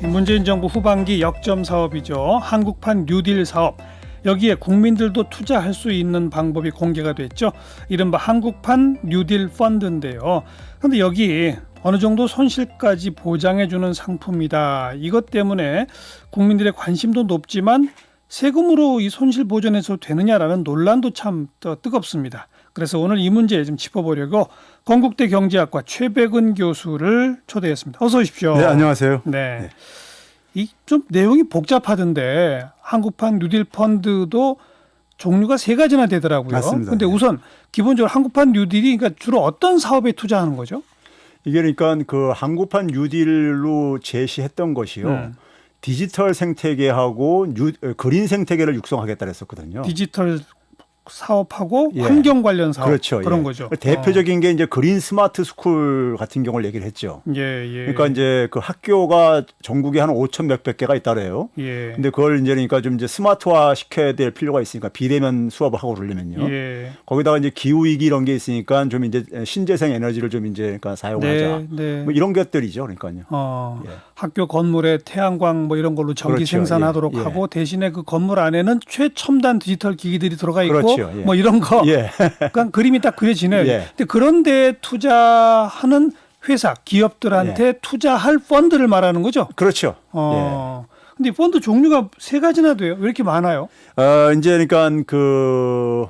문재인 정부 후반기 역점 사업이죠. 한국판 뉴딜 사업. 여기에 국민들도 투자할 수 있는 방법이 공개가 됐죠. 이른바 한국판 뉴딜 펀드인데요. 그런데 여기 어느 정도 손실까지 보장해주는 상품이다. 이것 때문에 국민들의 관심도 높지만 세금으로 이 손실 보전해서 되느냐라는 논란도 참 뜨겁습니다. 그래서 오늘 이 문제 좀 짚어보려고 건국대 경제학과 최백은 교수를 초대했습니다. 어서 오십시오. 네, 안녕하세요. 네. 이 좀 내용이 복잡하던데 한국판 뉴딜 펀드도 종류가 3가지나 되더라고요. 맞습니다. 근데 우선 기본적으로 한국판 뉴딜이 그러니까 주로 어떤 사업에 투자하는 거죠? 이게 그러니까 그 한국판 뉴딜로 제시했던 것이요. 디지털 생태계하고 그린 생태계를 육성하겠다 그랬었거든요. 디지털 사업하고 예. 환경 관련 사업 그렇죠. 그런 예. 거죠. 대표적인 게 이제 그린 스마트 스쿨 같은 경우를 얘기를 했죠. 예. 그러니까 이제 그 학교가 전국에 한 5천 몇백 개가 있다래요. 예. 근데 그걸 이제 그러니까 좀 이제 스마트화 시켜야 될 필요가 있으니까 비대면 수업을 하고 그러려면요. 예. 거기다가 이제 기후 위기 이런 게 있으니까 좀 이제 신재생 에너지를 좀 이제 그러니까 사용하자. 네. 뭐 이런 것들이죠. 그러니까요. 예. 학교 건물에 태양광 뭐 이런 걸로 전기 그렇죠. 생산하도록 예. 하고 대신에 그 건물 안에는 최첨단 디지털 기기들이 들어가 있고 그렇죠. 예. 뭐 이런 거 예. 그러니까 그림이 딱 그려지네요. 예. 근데 그런데 투자하는 회사 기업들한테 투자할 펀드를 말하는 거죠. 그렇죠. 근데 펀드 종류가 3가지나 돼요. 왜 이렇게 많아요? 이제 그러니까 그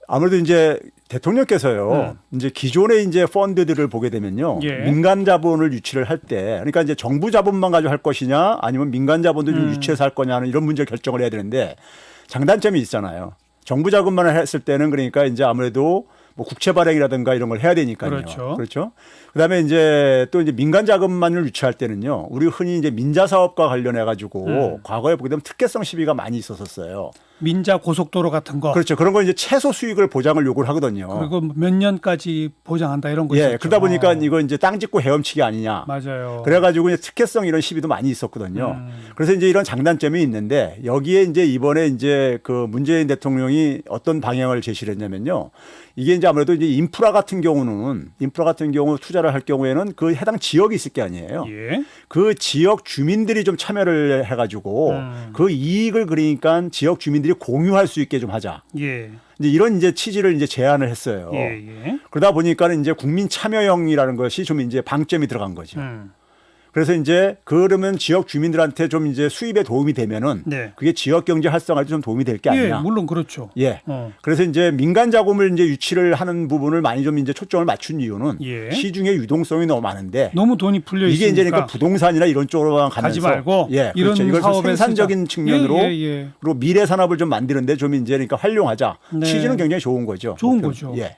아무래도 이제 대통령께서요. 이제 기존의 이제 펀드들을 보게 되면요. 예. 민간 자본을 유치를 할 때 그러니까 이제 정부 자본만 가지고 할 것이냐 아니면 민간 자본도 좀 유치해서 할 거냐는 이런 문제를 결정을 해야 되는데 장단점이 있잖아요. 정부 자금만 했을 때는 그러니까 이제 아무래도 뭐 국채 발행이라든가 이런 걸 해야 되니까요. 그렇죠. 그다음에 이제 또 이제 민간 자금만을 유치할 때는요. 우리 흔히 이제 민자 사업과 관련해 가지고 과거에 보게 되면 특혜성 시비가 많이 있었어요. 민자 고속도로 같은 거. 그렇죠. 그런 거 이제 최소 수익을 보장을 요구를 하거든요. 그리고 몇 년까지 보장한다 이런 거 있었죠. 예. 그러다 보니까 이거 이제 땅 짓고 헤엄치기 아니냐. 맞아요. 그래가지고 이제 특혜성 이런 시비도 많이 있었거든요. 그래서 이제 이런 장단점이 있는데 여기에 이제 이번에 이제 그 문재인 대통령이 어떤 방향을 제시를 했냐면요. 이게 이제 아무래도 이제 인프라 같은 경우 투자를 할 경우에는 그 해당 지역이 있을 게 아니에요. 예. 그 지역 주민들이 좀 참여를 해가지고 그 이익을 그러니까 지역 주민들이 공유할 수 있게 좀 하자. 예. 이제 이런 이제 취지를 이제 제안을 했어요. 예. 그러다 보니까는 이제 국민 참여형이라는 것이 좀 이제 방점이 들어간 거죠. 그래서 이제 그러면 지역 주민들한테 좀 이제 수입에 도움이 되면은 네. 그게 지역 경제 활성화에 좀 도움이 될 게 아니냐. 예, 물론 그렇죠. 예. 그래서 이제 민간 자금을 이제 유치를 하는 부분을 많이 좀 이제 초점을 맞춘 이유는 예. 시중에 유동성이 너무 많은데 너무 돈이 풀려 있으니까 이게 이제 그러니까 부동산이나 이런 쪽으로만 가면서 가지 말고 예, 이런 그렇죠. 이걸 사업에 생산적인 쓰자. 측면으로 예. 그리고 미래 산업을 좀 만드는데 좀 이제 그러니까 활용하자. 네. 취지는 굉장히 좋은 거죠. 좋은 목표는. 거죠. 예.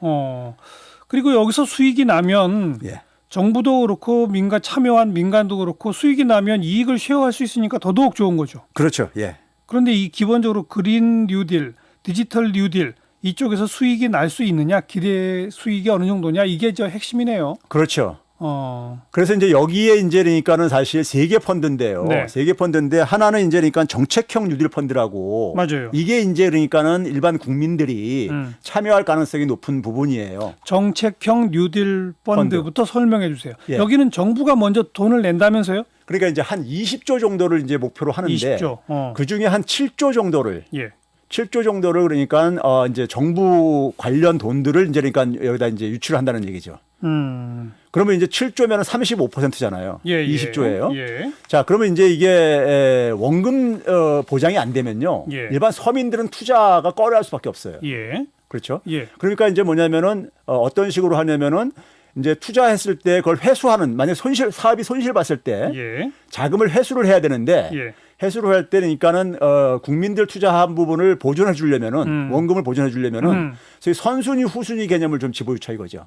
그리고 여기서 수익이 나면 예. 정부도 그렇고 민간 참여한 민간도 그렇고 수익이 나면 이익을 쉐어할 수 있으니까 더더욱 좋은 거죠. 그렇죠. 예. 그런데 이 기본적으로 그린 뉴딜, 디지털 뉴딜 이쪽에서 수익이 날 수 있느냐, 기대 수익이 어느 정도냐 이게 저 핵심이네요. 그렇죠. 그래서 이제 여기에 이제 그러니까는 사실 3개 펀드인데요. 네. 3개 펀드인데 하나는 이제 그러니까 정책형 뉴딜 펀드라고. 맞아요. 이게 이제 그러니까는 일반 국민들이 참여할 가능성이 높은 부분이에요. 정책형 뉴딜 펀드부터 설명해 주세요. 예. 여기는 정부가 먼저 돈을 낸다면서요? 그러니까 이제 한 20조 정도를 이제 목표로 하는데 20조. 그 중에 한 7조 정도를 예. 7조 정도를 그러니까 이제 정부 관련 돈들을 이제 그러니까 여기다 이제 유치를 한다는 얘기죠. 그러면 이제 7조면 35%잖아요. 예. 20조예요. 예. 자, 그러면 이제 이게 원금 보장이 안 되면요. 예. 일반 서민들은 투자가 꺼려할 수밖에 없어요. 예. 그렇죠? 예. 그러니까 이제 뭐냐면은 어떤 식으로 하냐면은 이제 투자했을 때 그걸 회수하는 만약 사업이 손실 봤을 때 예. 자금을 회수를 해야 되는데 예. 회수를 할 때니까는 국민들 투자한 부분을 보존해 주려면은 원금을 보존해 주려면은 소위 선순위 후순위 개념을 좀 집어유쳐 이거죠.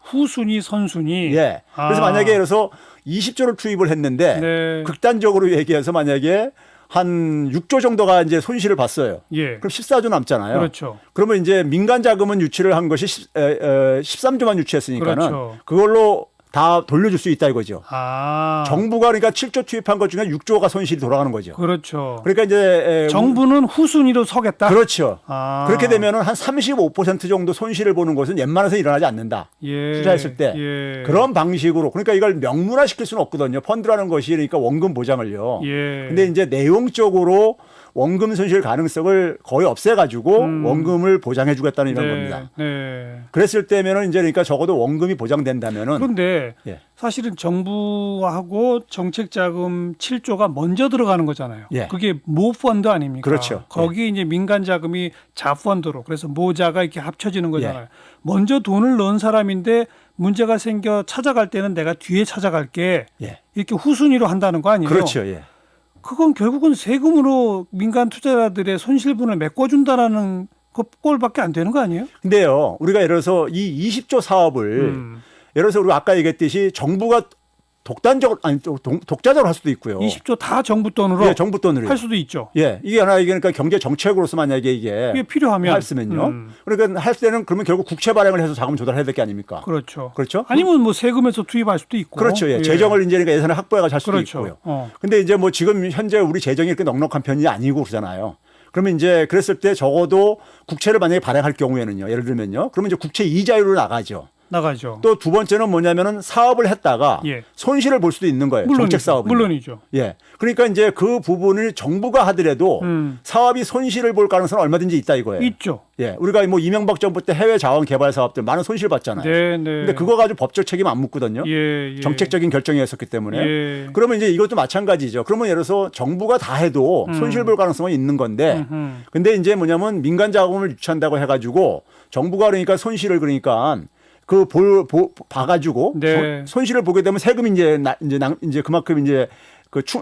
후순위 선순위. 예. 그래서 만약에 그래서 20조를 투입을 했는데 네. 극단적으로 얘기해서 만약에 한 6조 정도가 이제 손실을 봤어요. 예. 그럼 14조 남잖아요. 그렇죠. 그러면 이제 민간 자금은 유치를 한 것이 13조만 유치했으니까는 그렇죠. 그걸로 다 돌려줄 수 있다 이거죠. 아. 정부가 그러니까 7조 투입한 것 중에 6조가 손실이 돌아가는 거죠. 그렇죠. 그러니까 이제 정부는 후순위로 서겠다. 그렇죠. 아. 그렇게 되면은 한 35% 정도 손실을 보는 것은 웬만해서 일어나지 않는다. 예. 투자했을 때 예. 그런 방식으로 그러니까 이걸 명문화시킬 수는 없거든요. 펀드라는 것이 그러니까 원금 보장을요. 예. 근데 이제 내용적으로 원금 손실 가능성을 거의 없애가지고 원금을 보장해주겠다는 이런 네. 겁니다. 네. 그랬을 때면은 이제 그러니까 적어도 원금이 보장된다면은 그런데 예. 사실은 정부하고 정책자금 7조가 먼저 들어가는 거잖아요. 예. 그게 모펀드 아닙니까? 그렇죠. 거기 이제 민간 자금이 자펀드로 그래서 모자가 이렇게 합쳐지는 거잖아요. 예. 먼저 돈을 넣은 사람인데 문제가 생겨 찾아갈 때는 내가 뒤에 찾아갈게 예. 이렇게 후순위로 한다는 거 아니에요? 그렇죠. 예. 그건 결국은 세금으로 민간 투자자들의 손실분을 메꿔준다라는 그 꼴밖에 안 되는 거 아니에요? 근데요, 우리가 예를 들어서 이 20조 사업을 예를 들어서 우리가 아까 얘기했듯이 정부가 독단적으로 아니 독자적으로 할 수도 있고요. 20조 다 정부 돈으로 예, 정부 돈으로 할 수도 있죠. 예, 이게 하나 이게 그러니까 경제 정책으로서 만약에 이게 필요하면 했으면요. 그러니까 할 때는 그러면 결국 국채 발행을 해서 자금 조달해야 될 게 아닙니까? 그렇죠. 그렇죠? 아니면 뭐 세금에서 투입할 수도 있고. 그렇죠. 예. 재정을 이제 그러니까 예산을 확보해가 할 수도 그렇죠. 있고요. 근데 이제 뭐 지금 현재 우리 재정이 이렇게 넉넉한 편이 아니고 그러잖아요. 그러면 이제 그랬을 때 적어도 국채를 만약에 발행할 경우에는요. 예를 들면요. 그러면 이제 국채 이자율로 나가죠. 나가죠. 또 두 번째는 뭐냐면은 사업을 했다가 예. 손실을 볼 수도 있는 거예요. 물론이죠. 정책 사업은. 물론이죠. 예. 그러니까 이제 그 부분을 정부가 하더라도 사업이 손실을 볼 가능성은 얼마든지 있다 이거예요. 있죠. 예. 우리가 뭐 이명박 정부 때 해외 자원 개발 사업들 많은 손실 봤잖아요. 네, 네. 근데 그거 가지고 법적 책임 안 묻거든요. 예, 예. 정책적인 결정이었었기 때문에. 예. 그러면 이제 이것도 마찬가지죠. 그러면 예를 들어서 정부가 다 해도 손실 볼 가능성은 있는 건데 근데 이제 뭐냐면 민간 자금을 유치한다고 해가지고 정부가 그러니까 손실을 그러니까 그 봐가지고 네. 손실을 보게 되면 세금이 이제 그만큼 이제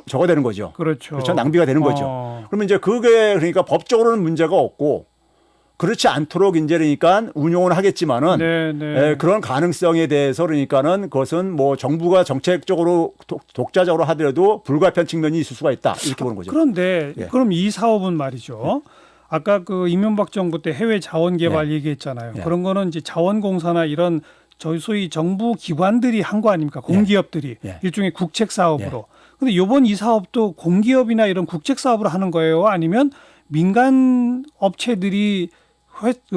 저거 되는 거죠. 그렇죠. 낭비가 되는 거죠. 그러면 이제 그게 그러니까 법적으로는 문제가 없고 그렇지 않도록 이제 그러니까 운용은 하겠지만은 네, 네. 그런 가능성에 대해서 그러니까는 그것은 뭐 정부가 정책적으로 독자적으로 하더라도 불가피한 측면이 있을 수가 있다 이렇게 보는 거죠. 그런데 예. 그럼 이 사업은 말이죠. 아까 그 이명박 정부 때 해외 자원 개발 얘기했잖아요. 예. 그런 거는 이제 자원공사나 이런 저희 소위 정부 기관들이 한 거 아닙니까? 공기업들이 예. 일종의 국책 사업으로. 근데 이번 이 사업도 공기업이나 이런 국책 사업으로 하는 거예요? 아니면 민간 업체들이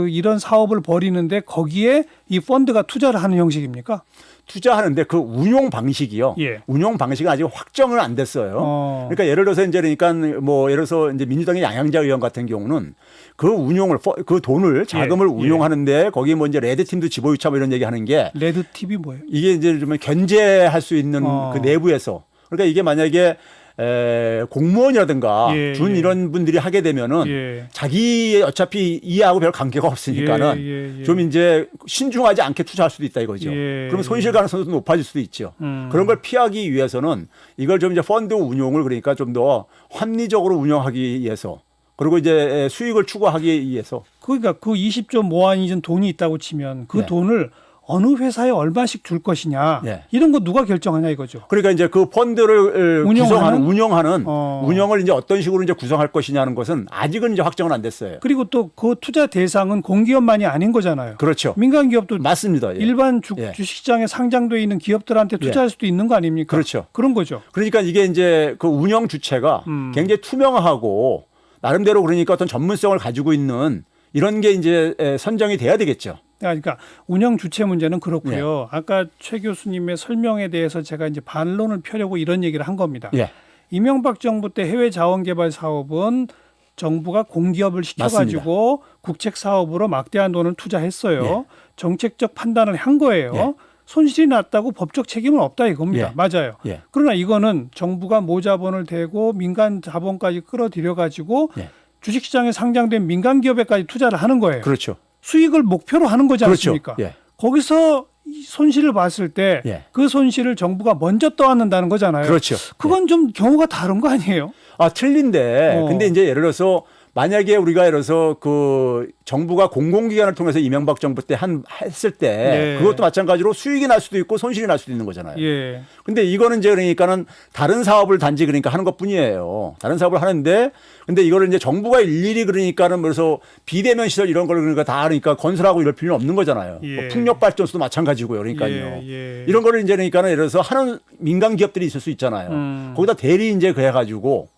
이런 사업을 벌이는데 거기에 이 펀드가 투자를 하는 형식입니까? 투자하는데 그 운용 방식이요. 예. 운용 방식은 아직 확정은 안 됐어요. 그러니까 예를 들어서 이제 그러니까 뭐 예를 들어서 이제 민주당의 양양자 의원 같은 경우는 그 운용을 그 돈을 자금을 예. 운용하는데 거기 뭐 이제 레드 팀도 집어유치하고 이런 얘기 하는 게 레드 팁이 뭐예요? 이게 이제 좀 견제할 수 있는 그 내부에서 그러니까 이게 만약에 공무원이라든가 예, 준 예. 이런 분들이 하게 되면은 예. 자기 어차피 이해하고 별 관계가 없으니까는 예, 예, 예. 좀 이제 신중하지 않게 투자할 수도 있다 이거죠. 예, 그러면 손실 가능성도 높아질 수도 있죠. 그런 걸 피하기 위해서는 이걸 좀 이제 펀드 운용을 그러니까 좀 더 합리적으로 운영하기 위해서 그리고 이제 수익을 추구하기 위해서 그러니까 그 20조 모아놓은 돈이 있다고 치면 그 예. 돈을 어느 회사에 얼마씩 줄 것이냐 예. 이런 거 누가 결정하냐 이거죠. 그러니까 이제 그 펀드를 운영하는? 운영하는 어. 운영을 이제 어떤 식으로 이제 구성할 것이냐는 것은 아직은 이제 확정은 안 됐어요. 그리고 또 그 투자 대상은 공기업만이 아닌 거잖아요. 그렇죠. 민간 기업도 맞습니다. 예. 일반 예. 주식시장에 상장돼 있는 기업들한테 투자할 수도 있는 거 아닙니까? 그렇죠. 그런 거죠. 그러니까 이게 이제 그 운영 주체가 굉장히 투명하고 나름대로 그러니까 어떤 전문성을 가지고 있는 이런 게 이제 선정이 돼야 되겠죠. 그러니까 운영 주체 문제는 그렇고요. 아까 최 교수님의 설명에 대해서 제가 이제 반론을 펴려고 이런 얘기를 한 겁니다. 예. 이명박 정부 때 해외 자원 개발 사업은 정부가 공기업을 시켜가지고 국책 사업으로 막대한 돈을 투자했어요. 예. 정책적 판단을 한 거예요. 예. 손실이 났다고 법적 책임은 없다 이겁니다. 예. 맞아요. 예. 그러나 이거는 정부가 모자본을 대고 민간 자본까지 끌어들여 가지고 예. 주식시장에 상장된 민간 기업에까지 투자를 하는 거예요. 그렇죠. 수익을 목표로 하는 거지 그렇죠. 않습니까? 예. 거기서 이 손실을 봤을 때 그 예. 손실을 정부가 먼저 떠안는다는 거잖아요. 그렇죠. 그건 좀 경우가 다른 거 아니에요? 아, 틀린데 근데 이제 예를 들어서 만약에 우리가 예를 들어서 그 정부가 공공기관을 통해서 이명박 정부 때 했을 때 네. 그것도 마찬가지로 수익이 날 수도 있고 손실이 날 수도 있는 거잖아요. 예. 근데 이거는 이제 그러니까는 다른 사업을 단지 그러니까 하는 것 뿐이에요. 다른 사업을 하는데 근데 이거를 이제 정부가 일일이 그러니까는 그래서 비대면 시설 이런 걸 그러니까 다 그러니까 건설하고 이럴 필요는 없는 거잖아요. 예. 뭐 풍력 발전소도 마찬가지고요. 그러니까요. 예. 이런 거를 이제 그러니까는 예를 들어서 하는 민간 기업들이 있을 수 있잖아요. 거기다 대리 이제 그래 가지고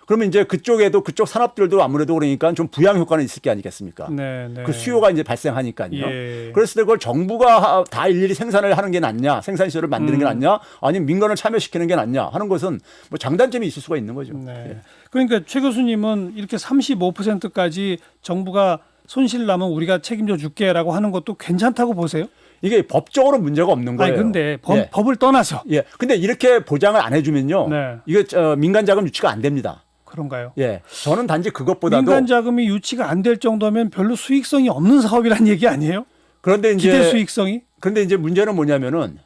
그러면 이제 그쪽에도 그쪽 산업들도 아무래도 그러니까 좀 부양 효과는 있을 게 아니겠습니까? 네, 네. 그 수요가 이제 발생하니까요. 예. 그랬을 때 그걸 정부가 다 일일이 생산을 하는 게 낫냐, 생산 시설을 만드는 게 낫냐, 아니면 민간을 참여시키는 게 낫냐 하는 것은 뭐 장단점이 있을 수가 있는 거죠. 네. 예. 그러니까 최 교수님은 이렇게 35%까지 정부가 손실 나면 우리가 책임져 줄게라고 하는 것도 괜찮다고 보세요? 이게 법적으로 문제가 없는 거예요. 아니 근데 예. 법을 떠나서 예. 근데 이렇게 보장을 안 해주면요, 네. 이게 민간 자금 유치가 안 됩니다. 그런가요? 예. 저는 단지 그것보다도 민간 자금이 유치가 안 될 정도면 별로 수익성이 없는 사업이란 얘기 아니에요? 그런데 이제 기대 수익성이? 그런데 이제 문제는 뭐냐면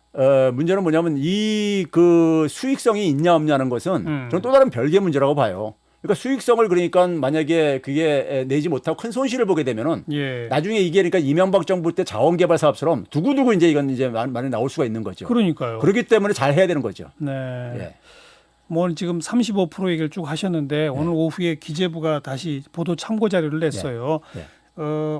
이 그 수익성이 있냐 없냐는 것은 저는 또 다른 별개의 문제라고 봐요. 그러니까 수익성을 그러니까 만약에 그게 내지 못하고 큰 손실을 보게 되면은 예. 나중에 이게 그러니까 이명박 정부 때 자원개발 사업처럼 두고두고 이제 이건 이제 많이 나올 수가 있는 거죠. 그러니까요. 그렇기 때문에 잘 해야 되는 거죠. 네. 예. 뭐 지금 35% 얘기를 쭉 하셨는데 오늘 오후에 기재부가 다시 보도 참고 자료를 냈어요. 네.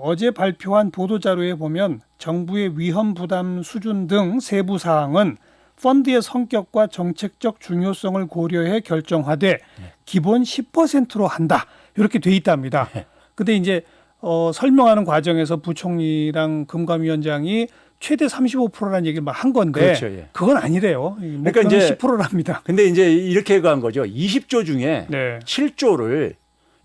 어제 발표한 보도 자료에 보면 정부의 위험 부담 수준 등 세부 사항은 펀드의 성격과 정책적 중요성을 고려해 결정하되 기본 10%로 한다. 이렇게 돼 있답니다. 근데 이제 설명하는 과정에서 부총리랑 금감위원장이 최대 35%라는 얘기를 막 한 건데 그렇죠, 예. 그건 아니래요. 그러니까 이제 10%랍니다. 근데 이제 이렇게 간 거죠. 20조 중에 네. 7조를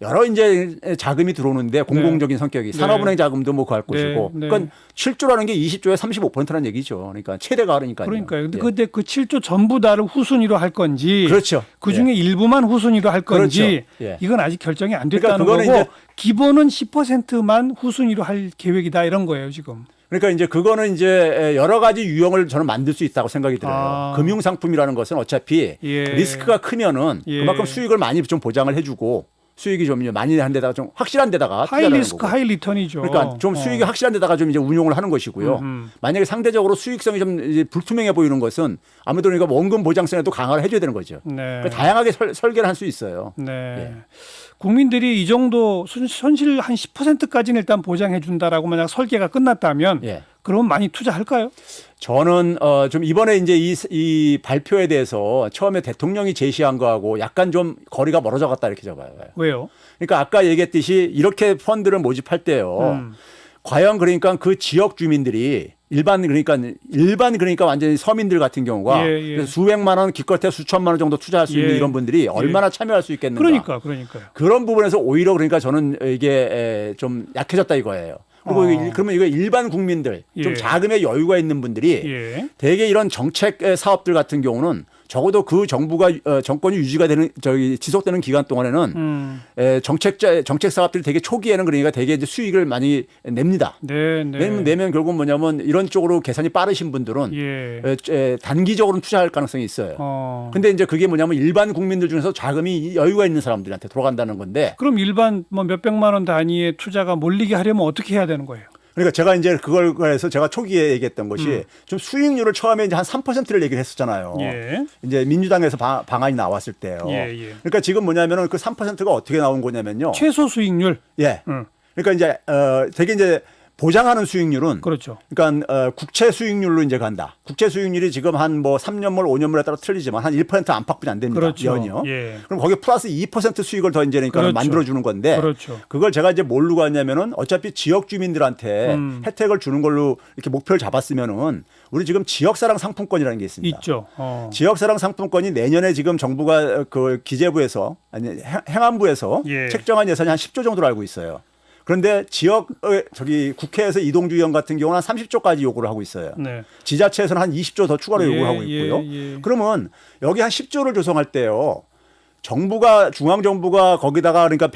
여러 이제 자금이 들어오는데 공공적인 성격이 산업은행 자금도 뭐 구할 것이고 네. 그러니까 7조라는 게 20조의 35%라는 얘기죠. 그러니까 최대가 그러니까요. 그러니까요. 근데 예. 그때 그 7조 전부 다를 후순위로 할 건지 그렇죠. 그 중에 일부만 후순위로 할 건지 그렇죠. 예. 이건 아직 결정이 안 그러니까 됐다는 그거는 거고 이제 기본은 10%만 후순위로 할 계획이다 이런 거예요 지금. 그러니까 이제 그거는 이제 여러 가지 유형을 저는 만들 수 있다고 생각이 들어요. 아. 금융 상품이라는 것은 어차피 예. 리스크가 크면은 예. 그만큼 수익을 많이 좀 보장을 해주고 수익이 좀 많이 한 데다가 좀 확실한 데다가 하이 투자를 하는 리스크 거고. 하이 리턴이죠. 그러니까 좀 수익이 확실한 데다가 좀 이제 운용을 하는 것이고요. 만약에 상대적으로 수익성이 좀 이제 불투명해 보이는 것은 아무래도 그러니까 원금 보장성에도 강화를 해줘야 되는 거죠. 네. 그러니까 다양하게 설계를 할 수 있어요. 네. 예. 국민들이 이 정도 손실 한 10%까지는 일단 보장해 준다라고 만약 설계가 끝났다면 예. 그럼 많이 투자할까요? 저는 좀 이번에 이제 이 발표에 대해서 처음에 대통령이 제시한 거하고 약간 좀 거리가 멀어져 갔다 이렇게 잡아요. 왜요? 그러니까 아까 얘기했듯이 이렇게 펀드를 모집할 때요. 과연 그러니까 그 지역 주민들이 일반 그러니까 완전히 서민들 같은 경우가 예, 예. 그래서 수백만 원 기껏해 수천만 원 정도 투자할 수 있는 예. 이런 분들이 얼마나 참여할 수 있겠는가. 그러니까요. 그런 부분에서 오히려 그러니까 저는 이게 좀 약해졌다 이거예요. 그리고 그러면 이거 일반 국민들 좀 예. 자금의 여유가 있는 분들이 예. 대개 이런 정책 사업들 같은 경우는 적어도 그 정부가 정권이 유지가 되는 지속되는 기간 동안에는 정책 사업들이 되게 초기에는 그러니까 되게 이제 수익을 많이 냅니다. 네. 내면 결국 뭐냐면 이런 쪽으로 계산이 빠르신 분들은 예. 단기적으로는 투자할 가능성이 있어요. 근데 이제 그게 뭐냐면 일반 국민들 중에서 자금이 여유가 있는 사람들한테 돌아간다는 건데 그럼 일반 뭐 몇백만 원 단위의 투자가 몰리게 하려면 어떻게 해야 되는 거예요? 그러니까 제가 이제 그걸 해서 제가 초기에 얘기했던 것이 좀 수익률을 처음에 이제 한 3%를 얘기를 했었잖아요. 예. 이제 민주당에서 방안이 나왔을 때요. 예. 그러니까 지금 뭐냐면은 그 3%가 어떻게 나온 거냐면요. 최소 수익률. 예. 그러니까 이제 되게 이제 보장하는 수익률은 그렇죠. 그러니까 국채 수익률로 이제 간다. 국채 수익률이 지금 한 뭐 3년물, 5년물에 따라 틀리지만 한 1% 안팎뿐이 안 됩니다. 그렇죠. 연이요. 예. 그럼 거기에 플러스 2% 수익을 더 이제 그러니까 그렇죠. 만들어 주는 건데 그렇죠. 그걸 제가 이제 뭘로 갔냐면은 어차피 지역 주민들한테 혜택을 주는 걸로 이렇게 목표를 잡았으면은 우리 지금 지역사랑 상품권이라는 게 있습니다. 있죠. 지역사랑 상품권이 내년에 지금 정부가 그 기재부에서 아니 행안부에서 예. 책정한 예산이 한 10조 정도로 알고 있어요. 그런데 지역 국회에서 이동주 의원 같은 경우는 한 30조까지 요구를 하고 있어요. 네. 지자체에서는 한 20조 더 추가로 요구를 하고 있고요. 그러면 여기 한 10조를 조성할 때요. 중앙 정부가 거기다가 그러니까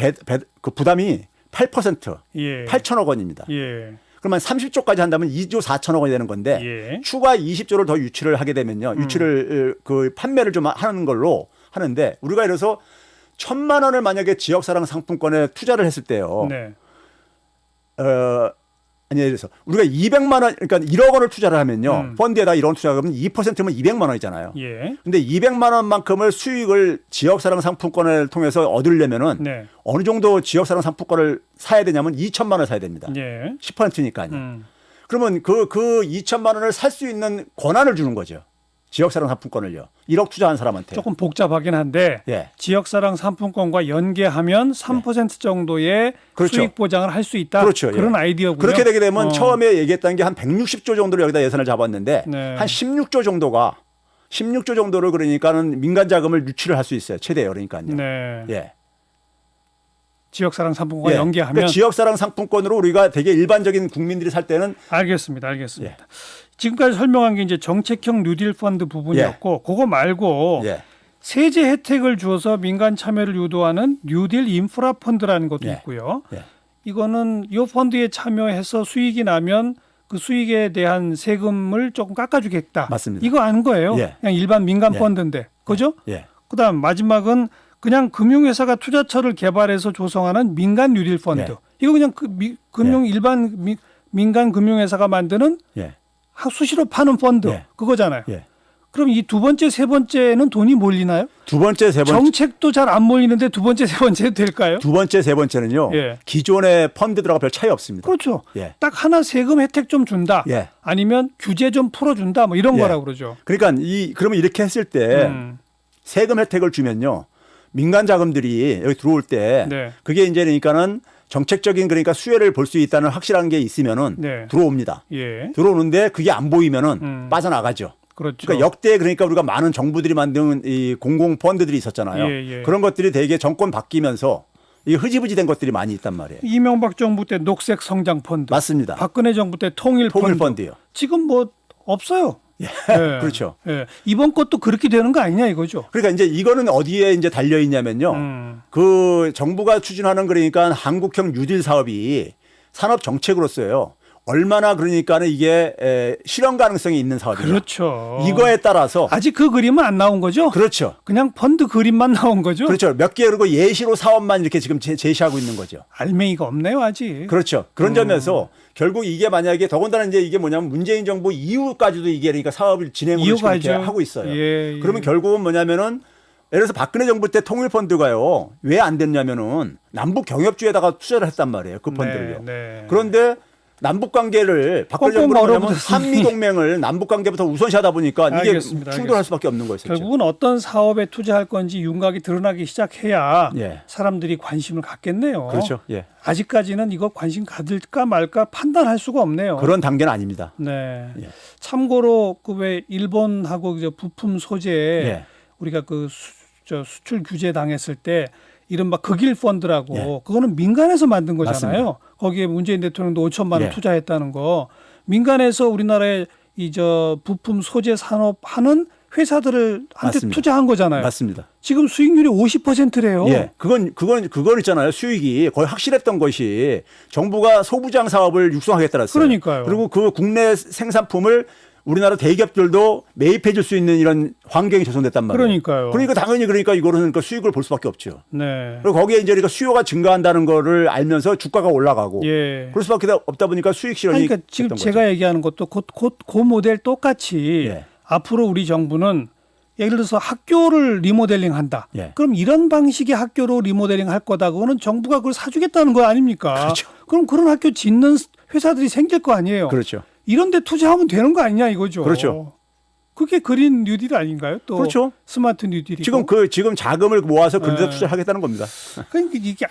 그 부담이 8% 예. 8천억 원입니다. 예. 그러면 30조까지 한다면 2조 4천억 원이 되는 건데 예. 추가 20조를 더 유치를 하게 되면요. 유치를 그 판매를 좀 하는 걸로 하는데 우리가 이래서 1,000만 원을 만약에 지역사랑 상품권에 투자를 했을 때요. 네. 아니 예를 들어서 우리가 200만 원 그러니까 1억 원을 투자를 하면요. 펀드에다 1억 원 투자하면 2%면 200만 원이잖아요. 예. 근데 200만 원만큼을 수익을 지역사랑 상품권을 통해서 얻으려면은 네. 어느 정도 지역사랑 상품권을 사야 되냐면 2천만 원을 사야 됩니다. 예. 10%니까요. 그러면 그 2천만 원을 살 수 있는 권한을 주는 거죠. 지역사랑 상품권을요. 1억 투자한 사람한테. 조금 복잡하긴 한데 예. 지역사랑 상품권과 연계하면 3% 정도의 그렇죠. 수익 보장을 할 수 있다. 그렇죠. 그런 예. 아이디어군요. 그렇게 되게 되면 처음에 얘기했던 게 한 160조 정도를 여기다 예산을 잡았는데 네. 한 16조 정도를 그러니까는 민간 자금을 유치를 할 수 있어요. 최대요. 그러니까요. 네. 예. 지역사랑 상품권과 예. 연계하면 그러니까 지역사랑 상품권으로 우리가 되게 일반적인 국민들이 살 때는 알겠습니다. 지금까지 설명한 게 이제 정책형 뉴딜 펀드 부분이었고 그거 말고 예. 세제 혜택을 주어서 민간 참여를 유도하는 뉴딜 인프라 펀드라는 것도 예. 있고요. 예. 이거는 이 펀드에 참여해서 수익이 나면 그 수익에 대한 세금을 조금 깎아주겠다. 맞습니다. 이거 아는 거예요. 예. 그냥 일반 민간 예. 펀드인데, 그죠? 예. 그다음 마지막은 그냥 금융회사가 투자처를 개발해서 조성하는 민간 뉴딜 펀드. 예. 이거 그냥 일반 민간 금융회사가 만드는 예. 수시로 파는 펀드 예. 그거잖아요. 예. 그럼 이 두 번째, 세 번째는 돈이 몰리나요? 두 번째, 세 번째. 정책도 잘 안 몰리는데 두 번째, 세 번째도 될까요? 두 번째, 세 번째는요. 예. 기존의 펀드들하고 별 차이 없습니다. 그렇죠. 예. 딱 하나 세금 혜택 좀 준다. 예. 아니면 규제 좀 풀어준다. 뭐 이런 예. 거라고 그러죠. 그러니까 그러면 이렇게 했을 때 세금 혜택을 주면요. 민간 자금들이 여기 들어올 때 네. 그게 이제 그러니까는 정책적인 그러니까 수혜를 볼 수 있다는 확실한 게 있으면은 네. 들어옵니다. 예. 들어오는데 그게 안 보이면은 빠져나가죠. 그렇죠. 그러니까 역대 그러니까 우리가 많은 정부들이 만든 이 공공 펀드들이 있었잖아요. 예, 예. 그런 것들이 되게 정권 바뀌면서 이 흐지부지된 것들이 많이 있단 말이에요. 이명박 정부 때 녹색 성장 펀드. 맞습니다. 박근혜 정부 때 통일 펀드. 펀드요. 지금 뭐 없어요. 예. 그렇죠. 예. 이번 것도 그렇게 되는 거 아니냐 이거죠. 그러니까 이제 이거는 어디에 이제 달려 있냐면요. 그 정부가 추진하는 그러니까 한국형 뉴딜 사업이 산업 정책으로서요. 얼마나 그러니까는 이게 실현 가능성이 있는 사업이죠. 그렇죠. 이거에 따라서 아직 그 그림은 안 나온 거죠? 그렇죠. 그냥 펀드 그림만 나온 거죠? 그렇죠. 몇 개 그리고 예시로 사업만 이렇게 지금 제시하고 있는 거죠. 알맹이가 없네요, 아직. 그렇죠. 그런 점에서 결국 이게 만약에 더군다나 이제 이게 뭐냐면 문재인 정부 이후까지도 이게 그러니까 사업을 진행을 지금 이렇게 하고 있어요. 예. 그러면 결국은 뭐냐면은 예를 들어서 박근혜 정부 때 통일펀드가요. 왜 안 됐냐면은 남북 경협주에다가 투자를 했단 말이에요. 그 펀드를요. 네. 그런데 남북 관계를 박근혜 꽁꽁 정부는 뭐냐면 얼어붙었으니. 한미 동맹을 남북 관계부터 우선시하다 보니까 이게 알겠습니다. 충돌할 수밖에 없는 거였었죠. 결국은 어떤 사업에 투자할 건지 윤곽이 드러나기 시작해야 예. 사람들이 관심을 갖겠네요. 그렇죠. 예. 아직까지는 이거 관심 가질까 말까 판단할 수가 없네요. 그런 단계는 아닙니다. 네. 예. 참고로 그 왜 일본하고 이제 부품 소재 예. 우리가 그 수출 규제 당했을 때 이른바 극일 펀드라고 예. 그거는 민간에서 만든 거잖아요. 맞습니다. 거기에 문재인 대통령도 5천만 원 예. 투자했다는 거. 민간에서 우리나라의 이 부품 소재 산업 하는 회사들한테 맞습니다. 투자한 거잖아요. 맞습니다. 지금 수익률이 50%래요. 예. 그건 있잖아요. 수익이 거의 확실했던 것이 정부가 소부장 사업을 육성하겠다 그랬어요. 그러니까요. 그리고 그 국내 생산품을 우리나라 대기업들도 매입해 줄 수 있는 이런 환경이 조성됐단 말이에요. 그러니까요. 그러니까 당연히 그러니까 이거는 그러니까 수익을 볼 수밖에 없죠. 네. 그리고 거기에 이제 그러니까 수요가 증가한다는 거를 알면서 주가가 올라가고 예. 그럴 수밖에 없다 보니까 수익 실현이 그러니까 지금 됐던 제가 거죠. 얘기하는 것도 그 모델 똑같이 예. 앞으로 우리 정부는 예를 들어서 학교를 리모델링 한다. 예. 그럼 이런 방식의 학교로 리모델링 할 거다. 그거는 정부가 그걸 사주겠다는 거 아닙니까? 그렇죠. 그럼 그런 학교 짓는 회사들이 생길 거 아니에요. 그렇죠. 이런 데 투자하면 되는 거 아니냐 이거죠. 그렇죠. 그게 그린 뉴딜 아닌가요? 또 그렇죠. 스마트 뉴딜이고. 지금 자금을 모아서 그런 데 예. 투자를 하겠다는 겁니다. 그러니까 이게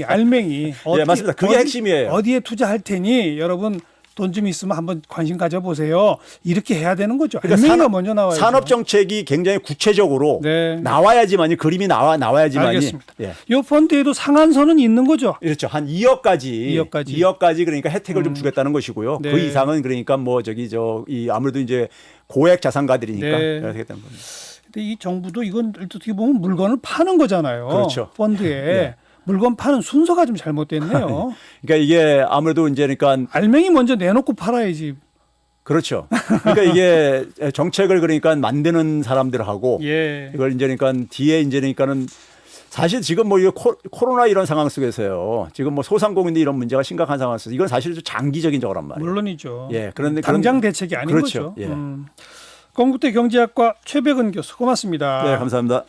알맹이. 예, 맞습니다. 그게 핵심이에요. 어디에 투자할 테니 여러분 돈 좀 있으면 한번 관심 가져보세요. 이렇게 해야 되는 거죠. 그러니까 알맹이가 먼저 나와요. 산업 정책이 굉장히 구체적으로 네. 나와야지만이 그림이 나와야지만이. 알겠습니다. 예. 이 펀드에도 상한선은 있는 거죠. 그렇죠. 한 2억까지 그러니까 혜택을 좀 주겠다는 것이고요. 네. 그 이상은 그러니까 뭐 아무래도 이제 고액 자산가들이니까 네. 하겠다는 겁니다. 근데 이 정부도 이건 어떻게 보면 물건을 파는 거잖아요. 그렇죠. 펀드에 예. 물건 파는 순서가 좀 잘못됐네요. 그러니까 이게 아무래도 이제 그러니까 알맹이 먼저 내놓고 팔아야지. 그렇죠. 그러니까 이게 정책을 그러니까 만드는 사람들하고 예. 이걸 이제 그러니까 뒤에 이제 그러니까는 사실 지금 뭐 이 코로나 이런 상황 속에서요. 지금 뭐 소상공인들 이런 문제가 심각한 상황 속에서 이건 사실 좀 장기적인 저거란 말이에요. 물론이죠. 예, 그런데 당장 대책이 아닌 그렇죠. 거죠. 예. 건국대 경제학과 최백은 교수 고맙습니다. 네, 감사합니다.